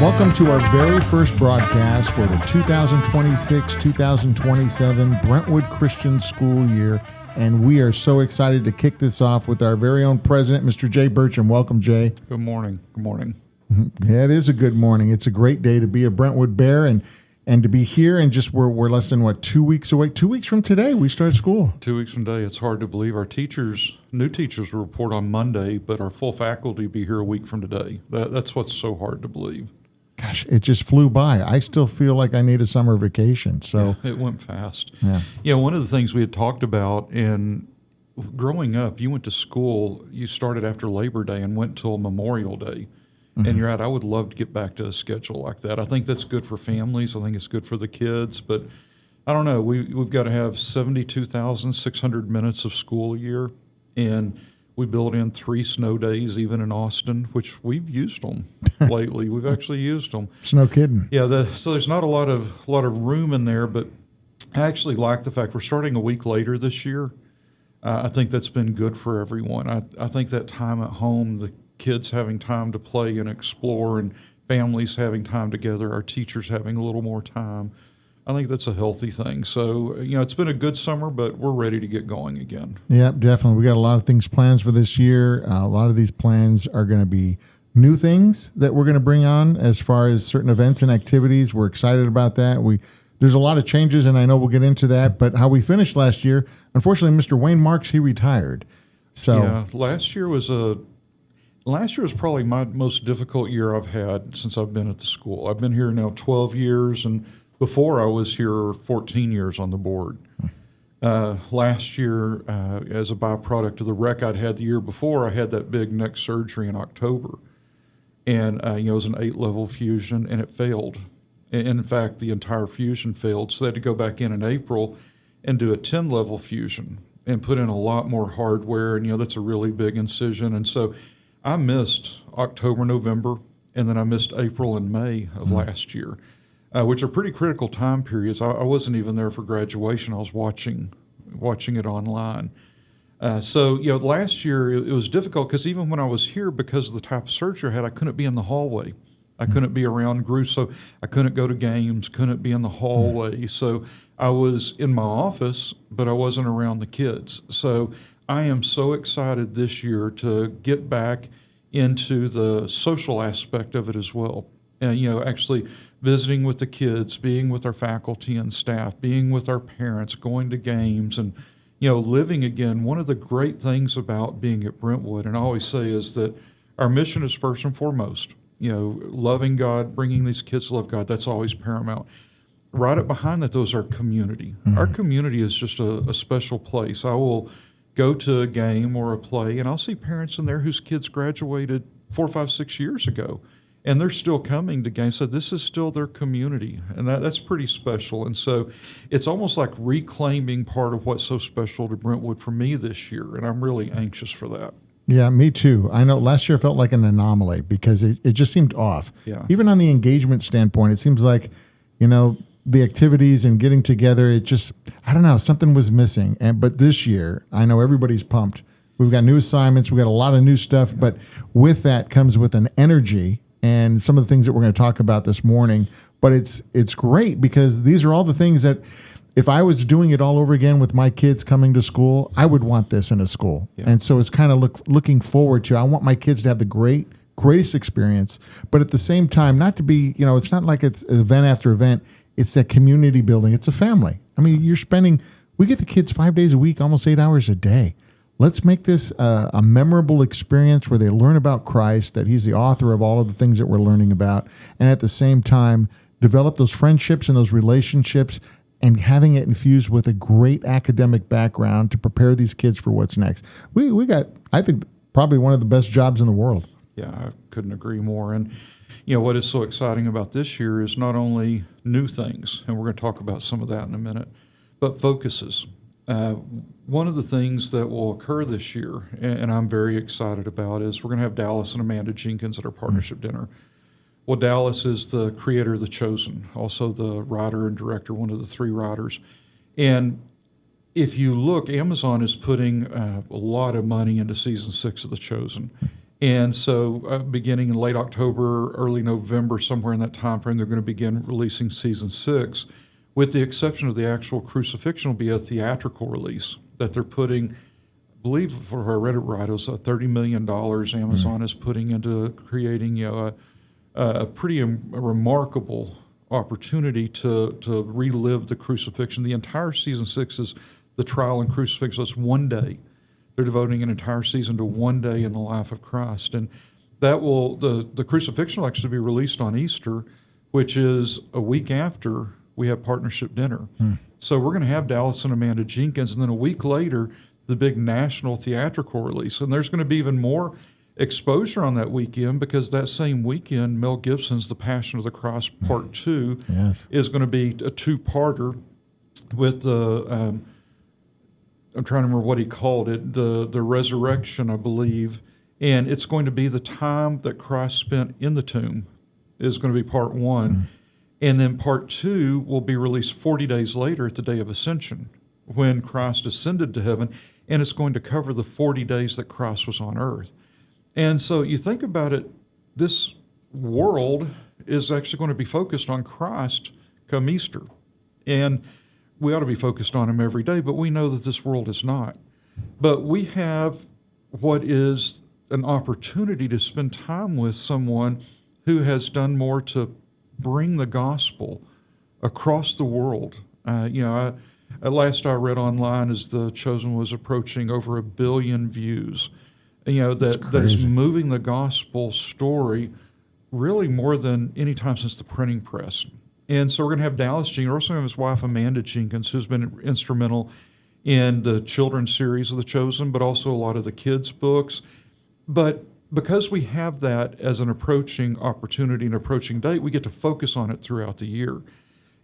Welcome to our very first broadcast for the 2026-2027 Brentwood Christian School year, and we are so excited to kick this off with our very own president, Mr. Jay Burcham. Welcome, Jay. Good morning. Good morning. Yeah, it is a good morning. It's a great day to be a Brentwood Bear and to be here, and just we're less than, 2 weeks away? 2 weeks from today, we start school. 2 weeks from today. It's hard to believe. Our new teachers will report on Monday, but our full faculty will be here a week from today. That's what's so hard to believe. Gosh, it just flew by. I still feel like I need a summer vacation. So yeah, it went fast. Yeah. One of the things we had talked about in growing up, you went to school, you started after Labor Day and went till Memorial Day. Mm-hmm. And you're right, I would love to get back to a schedule like that. I think that's good for families. I think it's good for the kids. But I don't know, we've got to have 72,600 minutes of school a year. And we build in 3 snow days, even in Austin, which we've used them lately. We've actually used them. It's no kidding. Yeah, so there's not a lot of room in there, but I actually like the fact we're starting a week later this year. I think that's been good for everyone. I think that time at home, the kids having time to play and explore, and families having time together, our teachers having a little more time, I think that's a healthy thing. So, it's been a good summer, but we're ready to get going again. Yeah, definitely. We got a lot of things planned for this year. A lot of these plans are going to be new things that we're going to bring on as far as certain events and activities. We're excited about that. There's a lot of changes, and I know we'll get into that. But how we finished last year, unfortunately, Mr. Wayne Marks, he retired. So yeah, last year was probably my most difficult year I've had since I've been at the school. I've been here now 12 years, and before I was here 14 years on the board. Last year, as a byproduct of the wreck I'd had the year before, I had that big neck surgery in October. And it was an 8-level fusion, and it failed. And in fact, the entire fusion failed. So they had to go back in April and do a 10-level fusion and put in a lot more hardware. And, that's a really big incision. And so I missed October, November, and then I missed April and May of last year. Which are pretty critical time periods. I wasn't even there for graduation. I was watching it online. So last year it was difficult because even when I was here, because of the type of surgery I had, I couldn't be in the hallway. I couldn't be around groups, so I couldn't go to games, couldn't be in the hallway. So I was in my office, but I wasn't around the kids. So I am so excited this year to get back into the social aspect of it as well. Actually visiting with the kids, being with our faculty and staff, being with our parents, going to games, and, living again. One of the great things about being at Brentwood, and I always say, is that our mission is first and foremost, loving God, bringing these kids to love God. That's always paramount. Right up behind that, though, is our community. Mm-hmm. Our community is just a special place. I will go to a game or a play, and I'll see parents in there whose kids graduated 4, 5, 6 years ago. And they're still coming to games. So this is still their community, and that's pretty special. And so it's almost like reclaiming part of what's so special to Brentwood for me this year, and I'm really anxious for that. Yeah, me too. I know last year felt like an anomaly because it just seemed off. Yeah. Even on the engagement standpoint, it seems like, the activities and getting together, it just, I don't know, something was missing. But this year, I know everybody's pumped. We've got new assignments. We've got a lot of new stuff. But with that comes with an energy and some of the things that we're going to talk about this morning. But it's great because these are all the things that if I was doing it all over again with my kids coming to school, I would want this in a school. Yeah. And so it's kind of looking forward to, I want my kids to have the greatest experience, but at the same time, not to be, it's not like it's event after event. It's that community building. It's a family. I mean, we get the kids 5 days a week, almost 8 hours a day. Let's make this a memorable experience where they learn about Christ, that he's the author of all of the things that we're learning about, and at the same time, develop those friendships and those relationships and having it infused with a great academic background to prepare these kids for what's next. We got, I think, probably one of the best jobs in the world. Yeah, I couldn't agree more. And, what is so exciting about this year is not only new things, and we're going to talk about some of that in a minute, but focuses. One of the things that will occur this year, and I'm very excited about, is we're going to have Dallas and Amanda Jenkins at our partnership dinner. Well, Dallas is the creator of The Chosen, also the writer and director, one of the 3 writers. And if you look, Amazon is putting a lot of money into season 6 of The Chosen. And so beginning in late October, early November, somewhere in that time frame, they're going to begin releasing season 6. With the exception of the actual crucifixion, will be a theatrical release that they're putting, I believe, if I read it right, it was $30 million Amazon is putting into creating a pretty remarkable opportunity to relive the crucifixion. The entire season 6 is the trial and crucifixion. So it's one day. They're devoting an entire season to one day in the life of Christ. And that will, the crucifixion will actually be released on Easter, which is a week after we have partnership dinner. So we're going to have Dallas and Amanda Jenkins, and then a week later, the big national theatrical release. And there's going to be even more exposure on that weekend, because that same weekend, Mel Gibson's The Passion of the Christ Part 2 is going to be a two-parter with the, I'm trying to remember what he called it, the resurrection, I believe. And it's going to be the time that Christ spent in the tomb is going to be part 1. And then part 2 will be released 40 days later at the day of Ascension, when Christ ascended to heaven, and it's going to cover the 40 days that Christ was on earth. And so you think about it, this world is actually going to be focused on Christ come Easter. And we ought to be focused on him every day, but we know that this world is not. But we have what is an opportunity to spend time with someone who has done more to bring the gospel across the world. At last I read online is The Chosen was approaching over 1 billion views. That is moving the gospel story really more than any time since the printing press. And so we're going to have Dallas Jenkins. We're also going to have his wife, Amanda Jenkins, who's been instrumental in the children's series of The Chosen, but also a lot of the kids' books. But because we have that as an approaching opportunity, an approaching date, we get to focus on it throughout the year.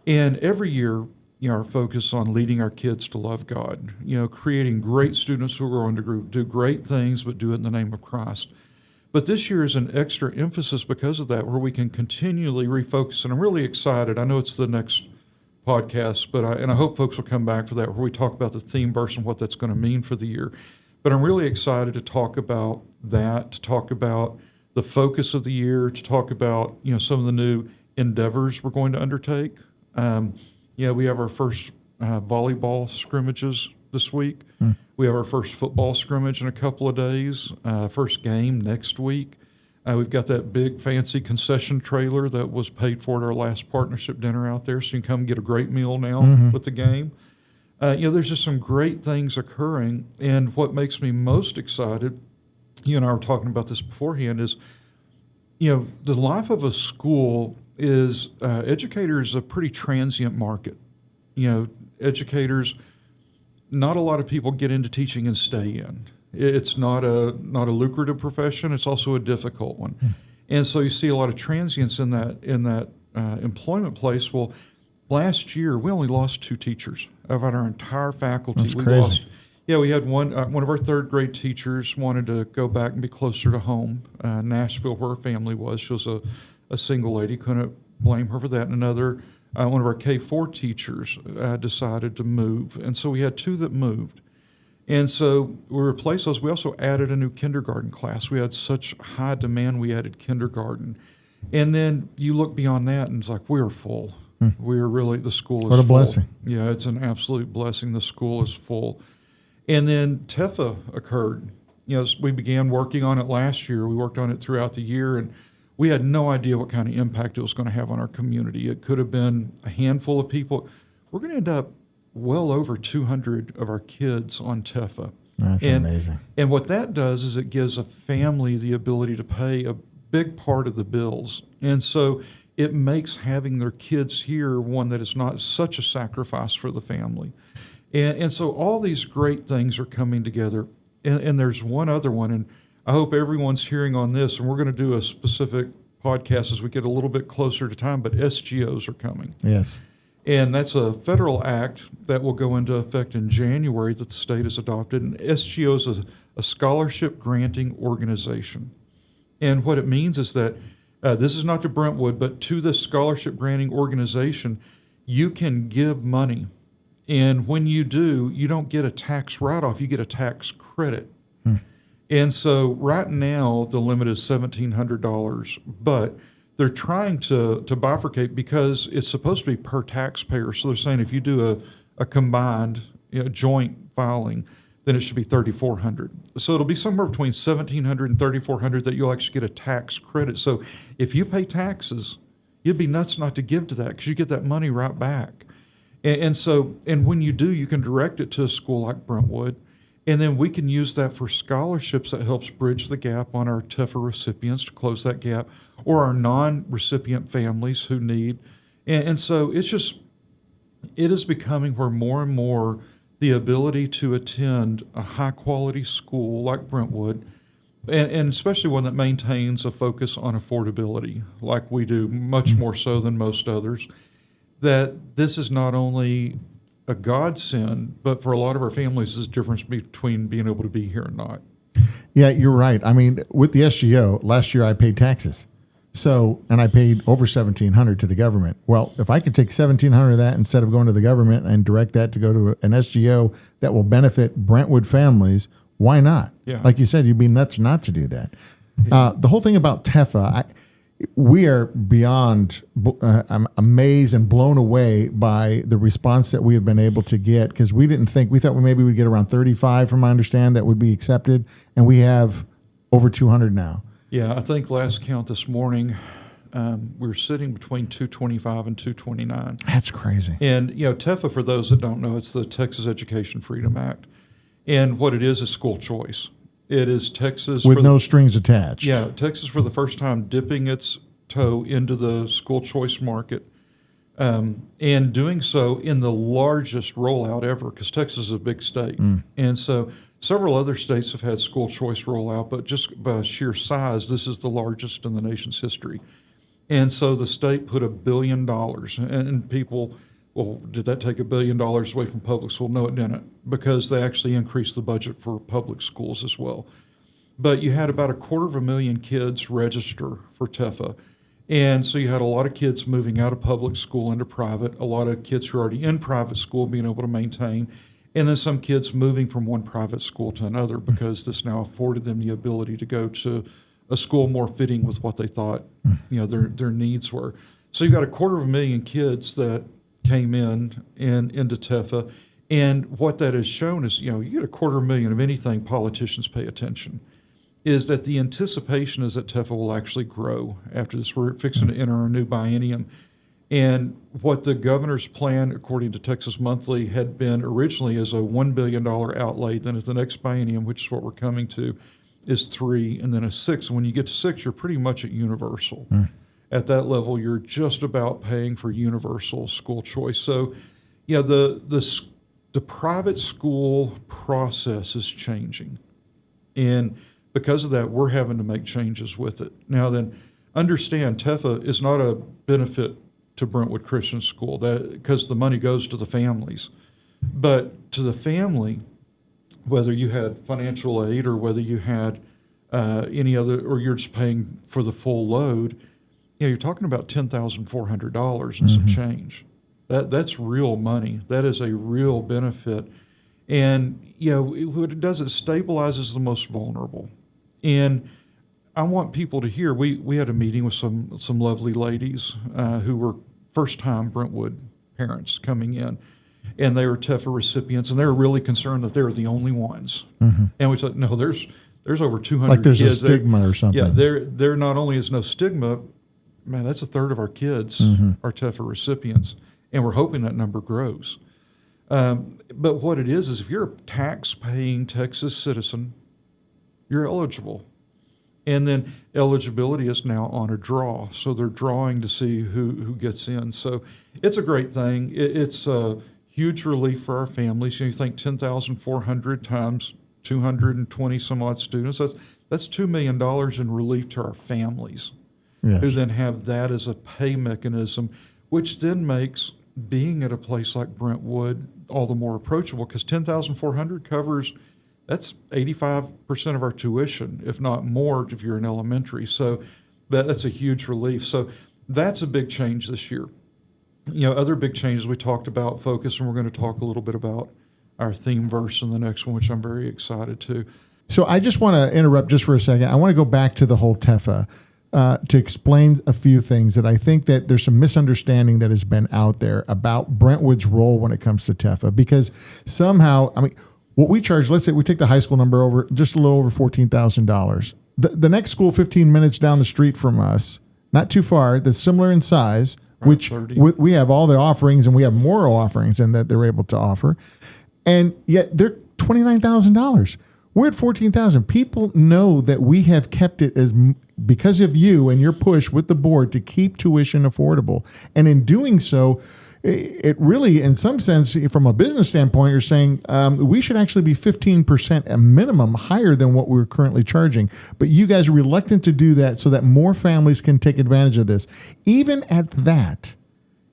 And every year, our focus on leading our kids to love God, creating great students who are going to do great things, but do it in the name of Christ. But this year is an extra emphasis because of that, where we can continually refocus. And I'm really excited. I know it's the next podcast, but I hope folks will come back for that, where we talk about the theme verse and what that's going to mean for the year. But I'm really excited to talk about that, to talk about the focus of the year, to talk about some of the new endeavors we're going to undertake. We have our first volleyball scrimmages this week. We have our first football scrimmage in a couple of days. First game next week. We've got that big fancy concession trailer that was paid for at our last partnership dinner out there, so you can come get a great meal now with the game. There's just some great things occurring, and what makes me most excited, you and I were talking about this beforehand, is, the life of a school is, educators a pretty transient market. Educators, not a lot of people get into teaching and stay in. It's not a lucrative profession. It's also a difficult one. And so you see a lot of transients in that employment place. Well, last year, we only lost 2 teachers out of our entire faculty. That's crazy. We had one of our third grade teachers wanted to go back and be closer to home, Nashville, where her family was. She was a single lady, couldn't blame her for that. And another, one of our K-4 teachers decided to move. And so we had 2 that moved. And so we replaced those. We also added a new kindergarten class. We had such high demand, we added kindergarten. And then you look beyond that, and it's like, we're full. We are really, the school is full. What a blessing. Yeah, it's an absolute blessing. The school is full. And then TEFA occurred. We began working on it last year. We worked on it throughout the year, and we had no idea what kind of impact it was going to have on our community. It could have been a handful of people. We're going to end up well over 200 of our kids on TEFA. That's amazing. And what that does is it gives a family the ability to pay a big part of the bills. And so it makes having their kids here one that is not such a sacrifice for the family. And so all these great things are coming together. And there's one other one, and I hope everyone's hearing on this, and we're going to do a specific podcast as we get a little bit closer to time, but SGOs are coming. Yes. And that's a federal act that will go into effect in January that the state has adopted. And SGO is a scholarship granting organization. And what it means is that this is not to Brentwood, but to this scholarship granting organization, you can give money. And when you do, you don't get a tax write-off, you get a tax credit. And so right now the limit is $1,700, but they're trying to bifurcate because it's supposed to be per taxpayer. So they're saying if you do a combined, joint filing, then it should be $3,400. So it'll be somewhere between $1,700 and $3,400 that you'll actually get a tax credit. So if you pay taxes, you'd be nuts not to give to that because you get that money right back. And when you do, you can direct it to a school like Brentwood, and then we can use that for scholarships that helps bridge the gap on our TEFA recipients to close that gap, or our non-recipient families who need. And so it is becoming where more and more the ability to attend a high-quality school like Brentwood, and especially one that maintains a focus on affordability like we do, much more so than most others, that this is not only a godsend, but for a lot of our families, there's a difference between being able to be here and not. Yeah, you're right. I mean, with the SGO, last year I paid taxes. And I paid over $1,700 to the government. Well, if I could take $1,700 of that instead of going to the government and direct that to go to an SGO that will benefit Brentwood families, why not? Yeah. Like you said, you'd be nuts not to do that. Yeah. The whole thing about TEFA, we are beyond I'm amazed and blown away by the response that we have been able to get, because we thought maybe we'd get around 35 from my understand that would be accepted, and we have over 200 now. Yeah, I think last count this morning, we're sitting between 225 and 229. That's crazy. And, TEFA, for those that don't know, it's the Texas Education Freedom Act. And what it is school choice. It is Texas. With no strings attached. Yeah, Texas for the first time dipping its toe into the school choice market, and doing so in the largest rollout ever, because Texas is a big state. And so several other states have had school choice rollout, but just by sheer size, this is the largest in the nation's history. And so the state put $1 billion, and people, well, did that take $1 billion away from public school? No, it didn't, because they actually increased the budget for public schools as well. But you had about 250,000 kids register for TEFA. And so you had a lot of kids moving out of public school into private, a lot of kids who are already in private school being able to maintain, and then some kids moving from one private school to another because this now afforded them the ability to go to a school more fitting with what they thought their needs were. So you've got 250,000 kids that came into TEFA, and what that has shown is, you get 250,000 of anything, politicians pay attention, is that the anticipation is that TEFA will actually grow after this. We're fixing to enter a new biennium. And what the governor's plan, according to Texas Monthly, had been originally as a $1 billion outlay. Then at the next biennium, which is what we're coming to, is $3 billion, and then a $6 billion. And when you get to $6 billion, you're pretty much at universal. At that level, you're just about paying for universal school choice. So, the private school process is changing. And because of that, we're having to make changes with it. Now then, understand TEFA is not a benefit to Brentwood Christian School, because the money goes to the families. But to the family, whether you had financial aid or whether you had any other, or you're just paying for the full load, you're talking about $10,400 and some change. That's real money. That is a real benefit. And, what it does, it stabilizes the most vulnerable. And I want people to hear, we had a meeting with some lovely ladies who were first-time Brentwood parents coming in, and they were TEFA recipients, and they were really concerned that they were the only ones. And we said, no, there's over 200 like there's kids. A stigma or something. Yeah, there not only is no stigma, man, that's a third of our kids are TEFA recipients, and we're hoping that number grows. But what it is if you're a tax-paying Texas citizen, you're eligible. And then eligibility is now on a draw. So they're drawing to see who gets in. So it's a great thing. It's a huge relief for our families. You think 10,400 times 220 some odd students, that's $2 million in relief to our families. Yes. Who then have that as a pay mechanism, which then makes being at a place like Brentwood all the more approachable, because 10,400 covers, that's 85% of our tuition, if not more, if you're in elementary. So that's a huge relief. So that's a big change this year. Other big changes we talked about, focus, and we're going to talk a little bit about our theme verse in the next one, which I'm very excited to. So I just want to interrupt just for a second. I want to go back to the whole TEFA to explain a few things that I think that there's some misunderstanding that has been out there about Brentwood's role when it comes to TEFA, because somehow, I mean, what we charge, let's say we take the high school number over just a little over $14,000. The next school 15 minutes down the street from us, not too far, that's similar in size, which we have all the offerings and we have more offerings than that they're able to offer. And yet they're $29,000. We're at $14,000. People know that we have kept it as because of you and your push with the board to keep tuition affordable. And in doing so, it really, in some sense, from a business standpoint, you're saying we should actually be 15% a minimum higher than what we're currently charging. But you guys are reluctant to do that so that more families can take advantage of this. Even at that,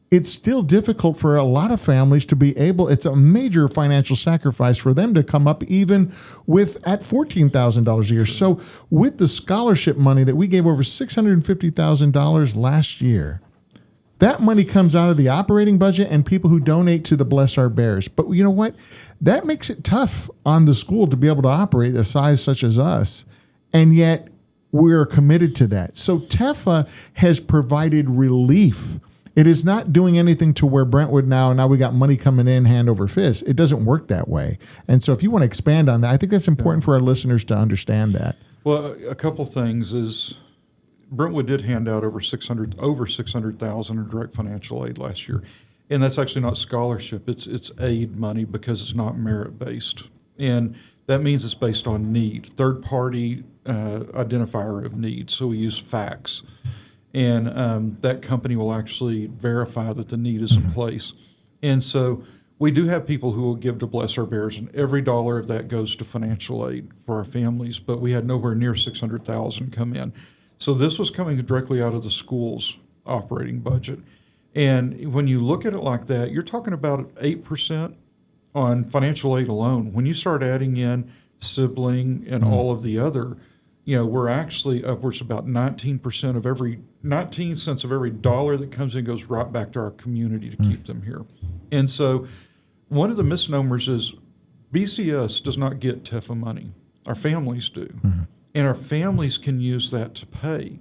it's still difficult for a lot of families to be able, it's a major financial sacrifice for them to come up even with at $14,000 a year. So with the scholarship money that we gave over $650,000 last year, that money comes out of the operating budget and people who donate to the Bless Our Bears. But you know what? That makes it tough on the school to be able to operate a size such as us. And yet we're committed to that. So TEFA has provided relief. It is not doing anything to where Brentwood now we got money coming in hand over fist. It doesn't work that way. And so if you want to expand on that, I think that's important for our listeners to understand that. Well, a couple things is Brentwood did hand out over $600,000 in direct financial aid last year. And that's actually not scholarship. It's aid money because it's not merit-based. And that means it's based on need, third-party identifier of need. So we use facts. And that company will actually verify that the need is in place. And so we do have people who will give to Bless Our Bears, and every dollar of that goes to financial aid for our families, but we had nowhere near $600,000 come in. So this was coming directly out of the school's operating budget. And when you look at it like that, you're talking about 8% on financial aid alone. When you start adding in sibling and all of the other, we're actually upwards about 19 cents of every dollar that comes in goes right back to our community to keep them here. And so one of the misnomers is BCS does not get TEFA money. Our families do. And our families can use that to pay.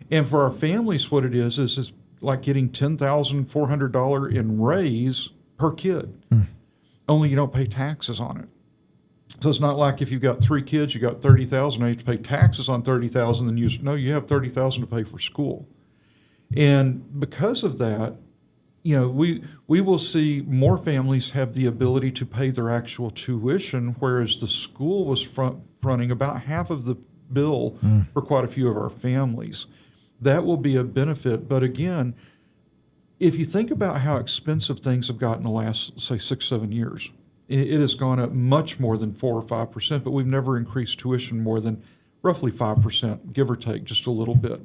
And for our families, what it is like getting $10,400 in raise per kid. Only you don't pay taxes on it. So it's not like if you've got 3 kids, you got $30,000, you have to pay taxes on $30,000, then you have $30,000 to pay for school. And because of that, we will see more families have the ability to pay their actual tuition, whereas the school was fronting about half of the bill for quite a few of our families. That will be a benefit. But again, if you think about how expensive things have gotten the last, say, 6-7 years, it has gone up much more than 4 or 5%, but we've never increased tuition more than roughly 5%, give or take just a little bit.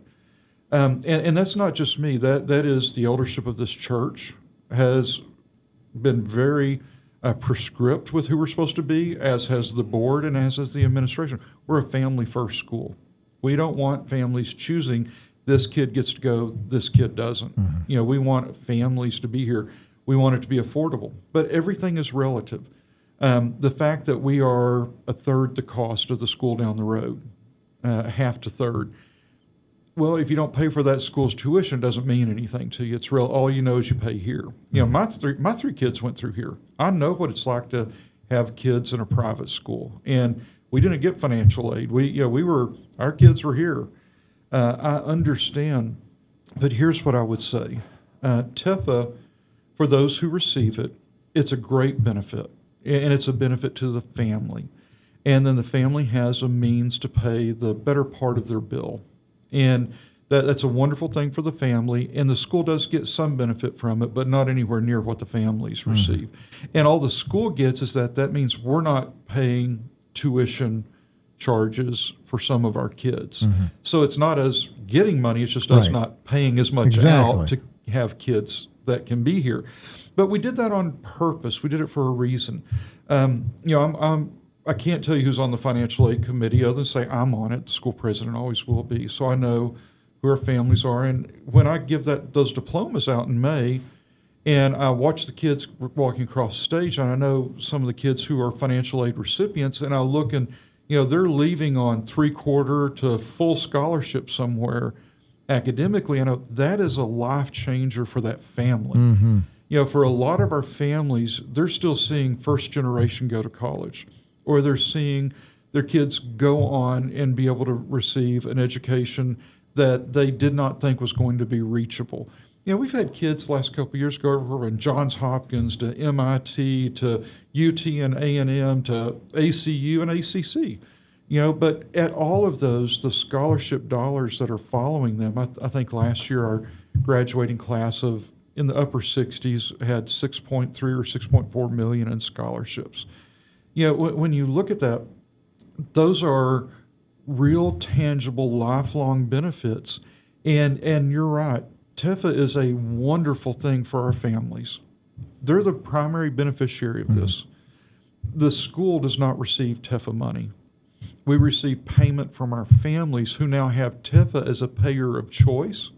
And that's not just me. That is the eldership of this church has been very prescript with who we're supposed to be, as has the board and as has the administration. We're a family-first school. We don't want families choosing this kid gets to go, this kid doesn't. We want families to be here. We want it to be affordable, but everything is relative. The fact that we are a third the cost of the school down the road, half to third. Well, if you don't pay for that school's tuition, it doesn't mean anything to you. It's real. All you know is you pay here. My three kids went through here. I know what it's like to have kids in a private school, and we didn't get financial aid. Our kids were here. I understand, but here's what I would say: TEFA, for those who receive it, it's a great benefit, and it's a benefit to the family. And then the family has a means to pay the better part of their bill. And that's a wonderful thing for the family, and the school does get some benefit from it, but not anywhere near what the families receive. And all the school gets is that means we're not paying tuition charges for some of our kids. So it's not us getting money, it's just us not paying as much out to have kids that can be here. But we did that on purpose. We did it for a reason. I can't tell you who's on the financial aid committee other than say I'm on it. The school president always will be. So I know who our families are. And when I give those diplomas out in May, and I watch the kids walking across the stage, and I know some of the kids who are financial aid recipients, and I look and, they're leaving on 3/4 to full scholarship somewhere academically. I know that is a life changer for that family. For a lot of our families, they're still seeing first generation go to college, or they're seeing their kids go on and be able to receive an education that they did not think was going to be reachable. We've had kids the last couple of years go over from Johns Hopkins to MIT to UT and A&M to ACU and ACC. But at all of those, the scholarship dollars that are following them, I think last year our graduating class of in the upper 60s had 6.3 or 6.4 million in scholarships. When you look at that, those are real, tangible, lifelong benefits. And you're right. TEFA is a wonderful thing for our families. They're the primary beneficiary of this. The school does not receive TEFA money. We receive payment from our families who now have TEFA as a payer of choice,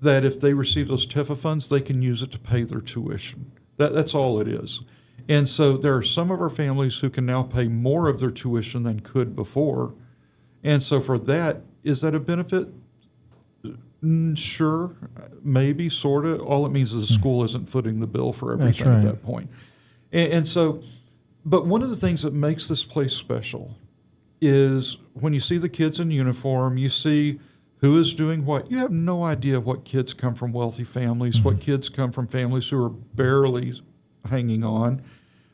that if they receive those TEFA funds, they can use it to pay their tuition. That's all it is. And so there are some of our families who can now pay more of their tuition than could before. And so for that, is that a benefit? Sure, maybe, sort of. All it means is the school isn't footing the bill for everything at that point. And so, but one of the things that makes this place special is when you see the kids in uniform, you see who is doing what. You have no idea what kids come from wealthy families, what kids come from families who are barely hanging on.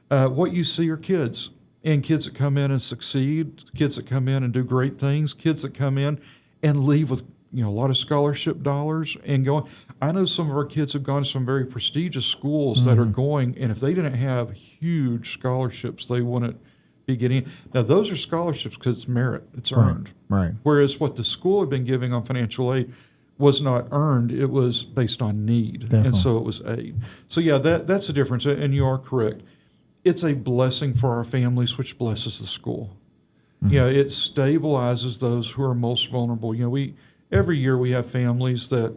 What you see are kids, and kids that come in and succeed, kids that come in and do great things, kids that come in and leave with a lot of scholarship dollars and going. I know some of our kids have gone to some very prestigious schools that are going, and if they didn't have huge scholarships, they wouldn't be getting. Now, those are scholarships because it's merit, it's earned. Right. Whereas what the school had been giving on financial aid was not earned, it was based on need. Definitely. And so it was aid. So yeah, that's the difference, and you are correct. It's a blessing for our families, which blesses the school. It stabilizes those who are most vulnerable. Every year we have families that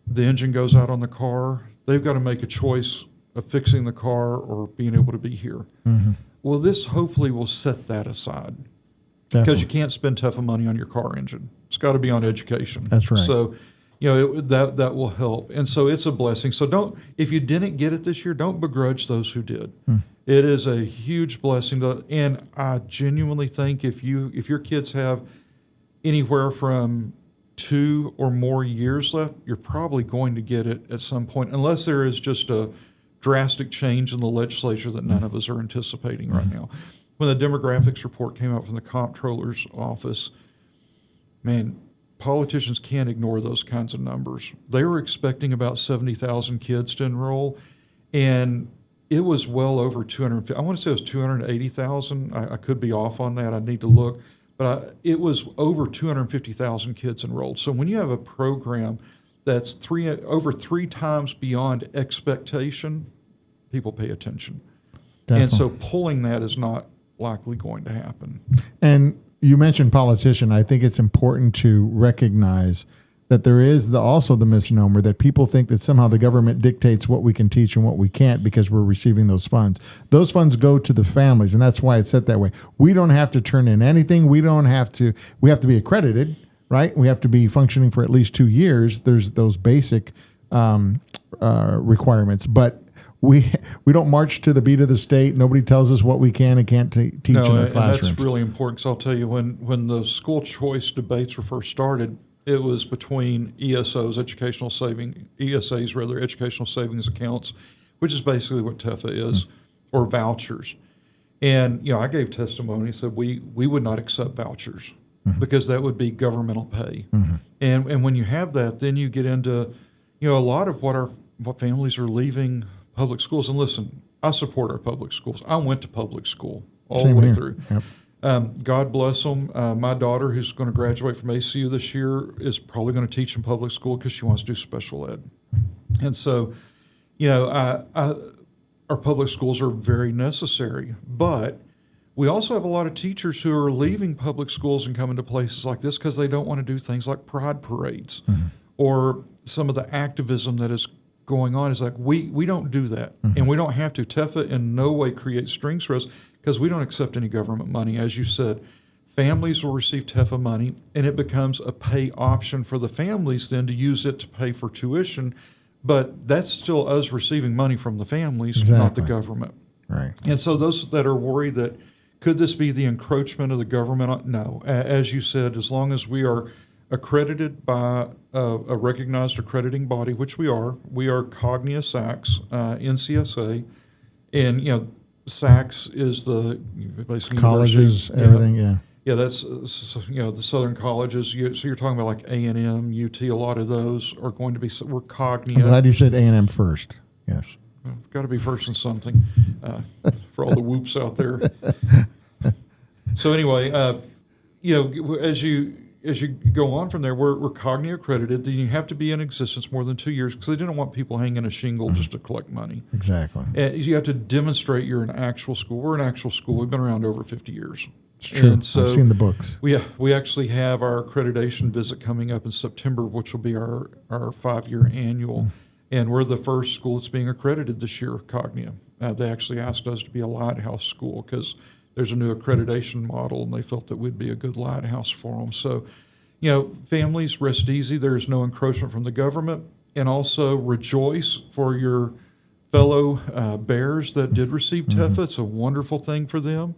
the engine goes out on the car. They've got to make a choice of fixing the car or being able to be here. Well, this hopefully will set that aside. Because you can't spend TEFA money on your car engine. It's got to be on education. That's right. So, that will help. And so it's a blessing. So if you didn't get it this year, don't begrudge those who did. It is a huge blessing. And I genuinely think if your kids have anywhere from 2 or more years left, you're probably going to get it at some point, unless there is just a drastic change in the legislature that none of us are anticipating right now. When the demographics report came out from the comptroller's office, man, politicians can't ignore those kinds of numbers. They were expecting about 70,000 kids to enroll, and it was well over 250. I want to say it was 280,000. I could be off on that. I need to look. But it was over 250,000 kids enrolled. So when you have a program that's over 3 times beyond expectation, people pay attention. Definitely. And so pulling that is not likely going to happen. And you mentioned politician. I think it's important to recognize that there is also the misnomer that people think that somehow the government dictates what we can teach and what we can't because we're receiving those funds. Those funds go to the families, and that's why it's set that way. We don't have to turn in anything. We have to be accredited, right? We have to be functioning for at least 2 years. There's those basic requirements, but we don't march to the beat of the state. Nobody tells us what we can and can't teach in our classrooms. That's really important, because I'll tell you, when the school choice debates were first started, it was between ESAs, educational savings accounts, which is basically what TEFA is, or vouchers. And I gave testimony, said we would not accept vouchers because that would be governmental pay. And when you have that, then you get into a lot of what families are leaving public schools. And listen, I support our public schools. I went to public school all the way through. Yep. God bless them. My daughter, who's going to graduate from ACU this year, is probably going to teach in public school because she wants to do special ed. And so, our public schools are very necessary. But we also have a lot of teachers who are leaving public schools and coming to places like this because they don't want to do things like pride parades or some of the activism that is going on. Is like, we don't do that, and we don't have to. TEFA in no way creates strings for us, because we don't accept any government money. As you said, Families will receive TEFA money, and it becomes a pay option for the families then to use it to pay for tuition. But that's still us receiving money from the families, not the government. Right. And so those that are worried that could this be the encroachment of the government? No. As you said, as long as we are accredited by a recognized accrediting body, which we are Cognia SACS, NCSA, and SACS is the basically colleges, everything, yeah. Yeah, that's the Southern colleges. So you're talking about like A&M, UT. A lot of those are going to be. We're Cognia. I'm glad you said A&M first. Yes, got to be first in something for all the whoops out there. So anyway, as you go on from there, we're Cognia accredited. Then you have to be in existence more than 2 years because they didn't want people hanging a shingle just to collect money. Exactly. You have to demonstrate you're an actual school. We're an actual school. We've been around over 50 years. It's true. And so I've seen the books. We actually have our accreditation visit coming up in September, which will be our 5-year annual. And we're the first school that's being accredited this year, Cognia. They actually asked us to be a lighthouse school because there's a new accreditation model, and they felt that we'd be a good lighthouse for them. So, families, rest easy. There's no encroachment from the government. And also rejoice for your fellow bears that did receive TEFA. It's a wonderful thing for them.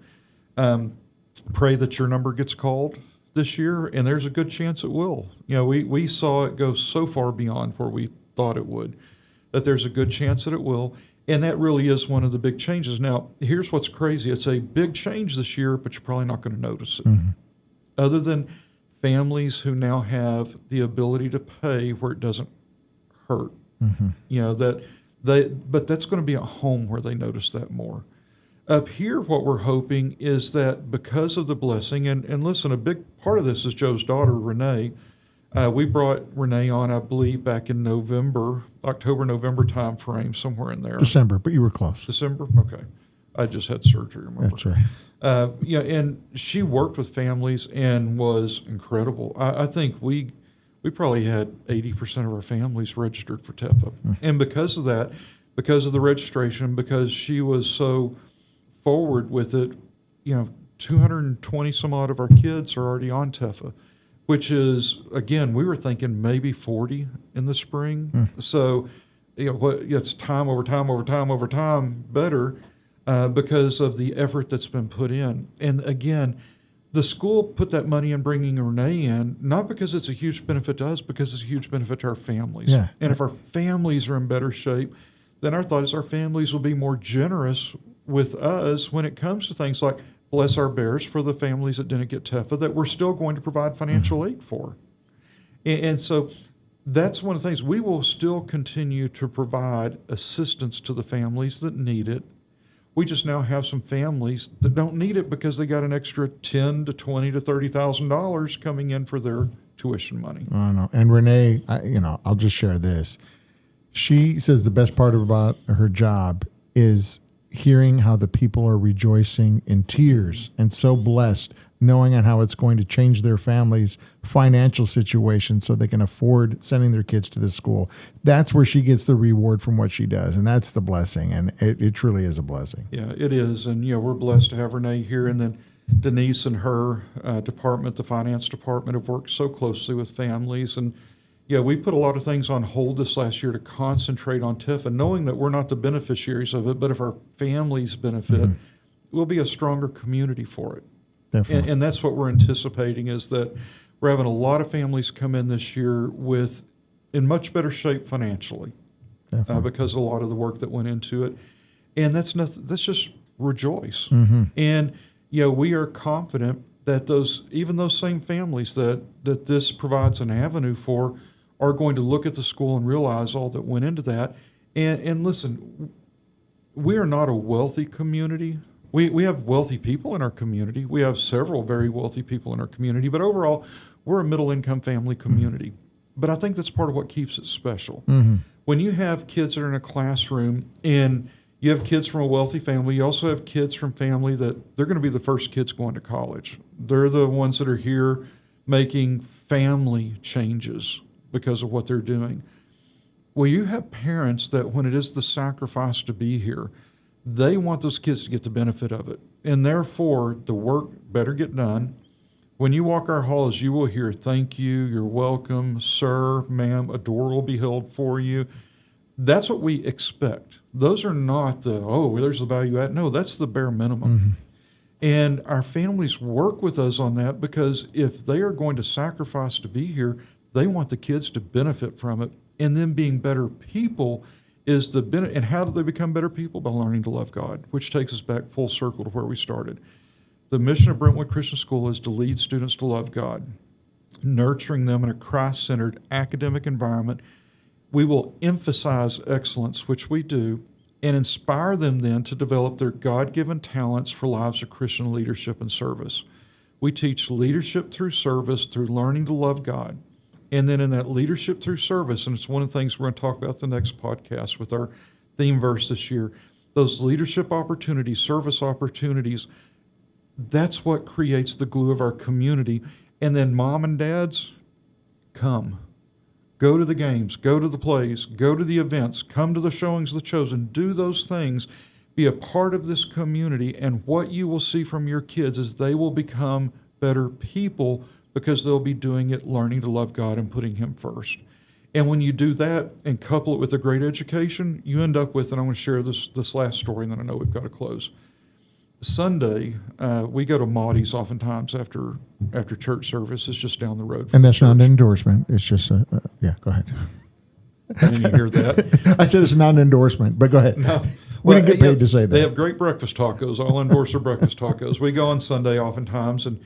Pray that your number gets called this year, and there's a good chance it will. We saw it go so far beyond where we thought it would, that there's a good chance that it will. And that really is one of the big changes. Now, here's what's crazy. It's a big change this year, but you're probably not going to notice it. Other than families who now have the ability to pay where it doesn't hurt. But that's going to be at home where they notice that more. Up here, what we're hoping is that because of the blessing, and listen, a big part of this is Joe's daughter, Renee. We brought Renee on, I believe, back in October, November time frame, somewhere in there. December, but you were close. December? Okay. I just had surgery, remember? That's right. And she worked with families and was incredible. I think we probably had 80% of our families registered for TEFA. And because of that, because of the registration, because she was so forward with it, 220 some odd of our kids are already on TEFA, which is, again, we were thinking maybe 40 in the spring. So, it's time over time better because of the effort that's been put in. And again, the school put that money in bringing Renee in, not because it's a huge benefit to us, because it's a huge benefit to our families. Yeah. And if our families are in better shape, then our thought is our families will be more generous with us when it comes to things like bless our bears for the families that didn't get TEFA that we're still going to provide financial aid for. And so that's one of the things. We will still continue to provide assistance to the families that need it. We just now have some families that don't need it because they got an extra $10,000 to $20,000 to $30,000 coming in for their tuition money. I know. And Renee, I'll just share this. She says the best part about her job is hearing how the people are rejoicing in tears and so blessed, knowing on how it's going to change their family's financial situation so they can afford sending their kids to this school. That's where she gets the reward from what she does, and that's the blessing, and it truly is a blessing. Yeah, it is, and we're blessed to have Renee here, and then Denise and her department, the finance department, have worked so closely with families, and we put a lot of things on hold this last year to concentrate on TEFA, knowing that we're not the beneficiaries of it, but if our families benefit, we'll be a stronger community for it. Definitely. And that's what we're anticipating, is that we're having a lot of families come in this year in much better shape financially because of a lot of the work that went into it. And that's just rejoice. And we are confident that those same families that this provides an avenue for are going to look at the school and realize all that went into that. And listen, we are not a wealthy community. We have wealthy people in our community. We have several very wealthy people in our community, but overall, we're a middle-income family community. But I think that's part of what keeps it special. When you have kids that are in a classroom and you have kids from a wealthy family, you also have kids from family that they're going to be the first kids going to college. They're the ones that are here making family changes because of what they're doing. Well, you have parents that when it is the sacrifice to be here, they want those kids to get the benefit of it. And therefore, the work better get done. When you walk our halls, you will hear, "Thank you, you're welcome, sir, ma'am, a door will be held for you." That's what we expect. Those are not there's the value add. No, that's the bare minimum. Mm-hmm. And our families work with us on that because if they are going to sacrifice to be here, they want the kids to benefit from it. And then being better people is the benefit. And how do they become better people? By learning to love God, which takes us back full circle to where we started. The mission of Brentwood Christian School is to lead students to love God, nurturing them in a Christ-centered academic environment. We will emphasize excellence, which we do, and inspire them then to develop their God-given talents for lives of Christian leadership and service. We teach leadership through service, through learning to love God. And then in that leadership through service, and it's one of the things we're going to talk about the next podcast with our theme verse this year, those leadership opportunities, service opportunities, that's what creates the glue of our community. And then mom and dads, come. Go to the games, go to the plays, go to the events, come to the showings of the chosen, do those things, be a part of this community, and what you will see from your kids is they will become better people because they'll be doing it, learning to love God and putting Him first. And when you do that and couple it with a great education, you end up with, and I'm going to share this last story, and then I know we've got to close. Sunday, we go to Maudie's oftentimes after church service. It's just down the road. And that's not an endorsement. It's just yeah, go ahead. I didn't hear that. I said it's not an endorsement, but go ahead. No. We didn't get paid to say that. They have great breakfast tacos. I'll endorse their breakfast tacos. We go on Sunday oftentimes. And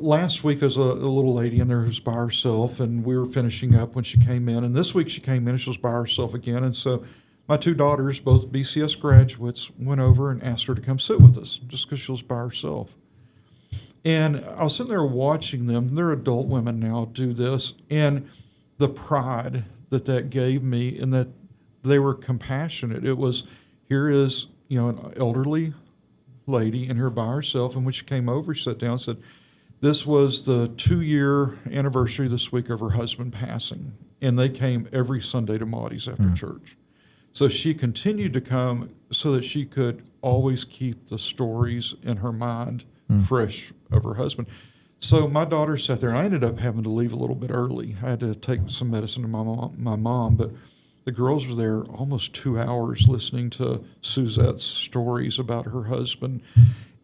last week there's a little lady in there who's by herself, and we were finishing up when she came in. And this week she came in and she was by herself again. And so my two daughters, both BCS graduates, went over and asked her to come sit with us just because she was by herself. And I was sitting there watching them. They're adult women now do this. And the pride that gave me, and that they were compassionate. It was, here is, an elderly lady and her by herself. And when she came over, she sat down and said, this was the 2-year anniversary this week of her husband passing. And they came every Sunday to Maudie's after church. So she continued to come so that she could always keep the stories in her mind fresh of her husband. So my daughter sat there, and I ended up having to leave a little bit early. I had to take some medicine to my mom, but the girls were there almost 2 hours listening to Suzette's stories about her husband.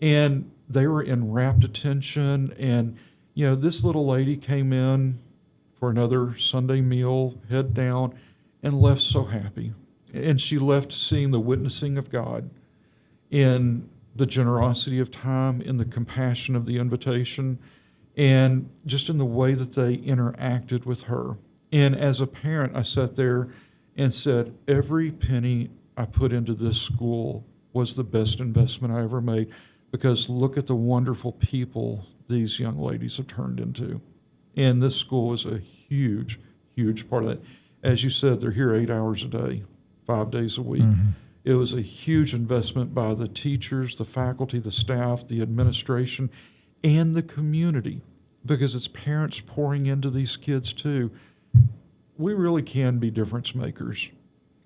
And they were in rapt attention. And, this little lady came in for another Sunday meal, head down, and left so happy. And she left seeing the witnessing of God in the generosity of time, in the compassion of the invitation, and just in the way that they interacted with her. And as a parent, I sat there and said, every penny I put into this school was the best investment I ever made, because look at the wonderful people these young ladies have turned into. And this school is a huge, huge part of that. As you said, they're here 8 hours a day. 5 days a week. Mm-hmm. It was a huge investment by the teachers, the faculty, the staff, the administration, and the community, because it's parents pouring into these kids too. We really can be difference makers,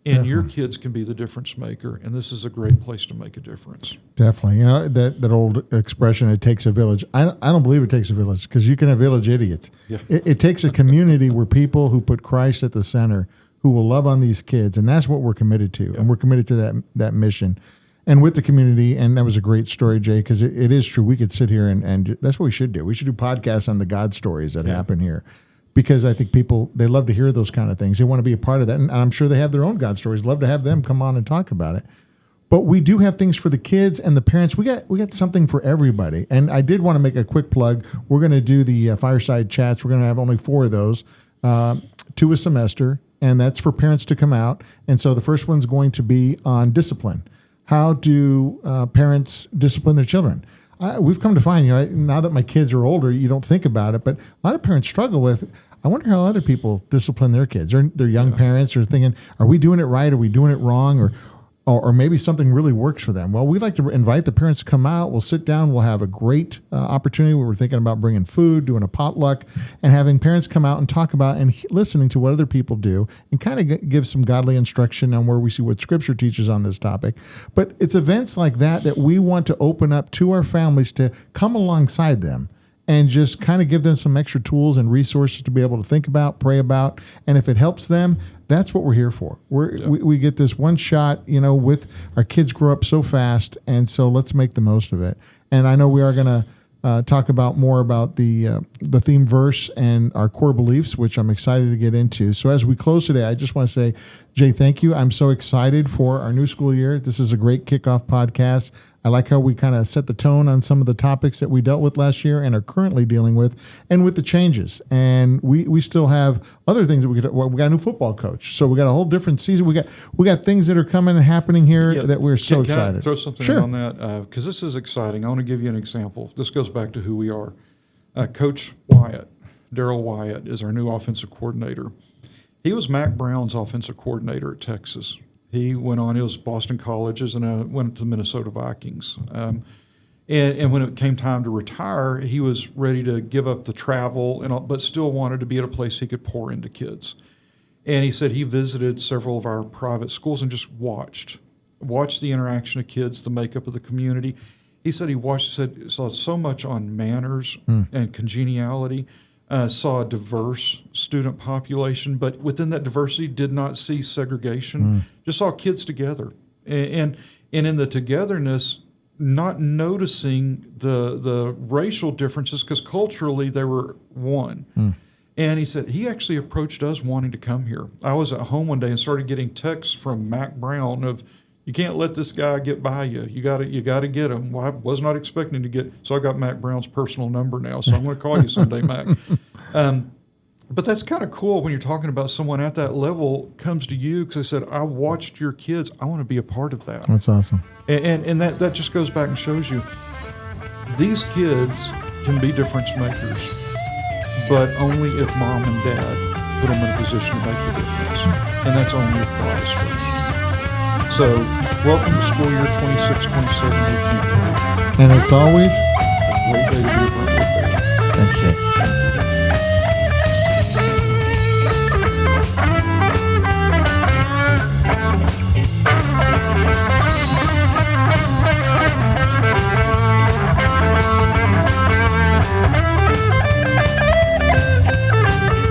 and Definitely. Your kids can be the difference maker, and this is a great place to make a difference. Definitely. That old expression, it takes a village. I don't believe it takes a village, because you can have village idiots. Yeah. It takes a community where people who put Christ at the center, who will love on these kids, and that's what we're committed to. Yeah. And we're committed to that mission. And with the community, and that was a great story, Jay, because it is true. We could sit here and that's what we should do. We should do podcasts on the God stories that happen here, because I think people, they love to hear those kind of things. They want to be a part of that. And I'm sure they have their own God stories. Love to have them come on and talk about it. But we do have things for the kids and the parents. We got something for everybody. And I did want to make a quick plug. We're going to do the fireside chats. We're going to have only 4 of those, 2 a semester. And that's for parents to come out. And so the first one's going to be on discipline. How do parents discipline their children? We've come to find, now that my kids are older, you don't think about it, but a lot of parents struggle with, I wonder how other people discipline their kids. They're young parents are thinking, are we doing it right? Are we doing it wrong? Or maybe something really works for them. Well, we'd like to invite the parents to come out. We'll sit down. We'll have a great opportunity where we're thinking about bringing food, doing a potluck, and having parents come out and talk about and listening to what other people do, and kind of give some godly instruction on where we see what Scripture teaches on this topic. But it's events like that we want to open up to our families to come alongside them and just kind of give them some extra tools and resources to be able to think about, pray about. And if it helps them, that's what we're here for. We get this one shot, with our kids grow up so fast. And so let's make the most of it. And I know we are going to talk about more about the theme verse and our core beliefs, which I'm excited to get into. So as we close today, I just want to say, Jay, thank you. I'm so excited for our new school year. This is a great kickoff podcast. I like how we kind of set the tone on some of the topics that we dealt with last year and are currently dealing with, and with the changes. And we still have other things that we got a new football coach, so we got a whole different season. We got things that are coming and happening here that we're so excited. Can I throw something in on that? Because this is exciting. I want to give you an example. This goes back to who we are. Coach Wyatt, Darryl Wyatt, is our new offensive coordinator. He was Mac Brown's offensive coordinator at Texas. He went on, he was Boston Colleges, and went to the Minnesota Vikings. And when it came time to retire, he was ready to give up the travel, but still wanted to be at a place he could pour into kids. And he said he visited several of our private schools and just watched the interaction of kids, the makeup of the community. He said saw so much on manners and congeniality. Saw a diverse student population, but within that diversity did not see segregation, just saw kids together. And in the togetherness, not noticing the racial differences, because culturally they were one. And he said he actually approached us wanting to come here. I was at home one day and started getting texts from Mac Brown of, you can't let this guy get by you. You got to get him. Well, I was not expecting to get, so I got Mac Brown's personal number now. So I'm going to call you someday, Mac. But that's kind of cool when you're talking about someone at that level comes to you because they said, I watched your kids. I want to be a part of that. That's awesome. And that just goes back and shows you these kids can be difference makers, but only if mom and dad put them in a position to make the difference. And that's only if God is first. So, welcome to school year 26-27 with you. And it's always a great day to be a Brentwood fan. Thanks, Jay.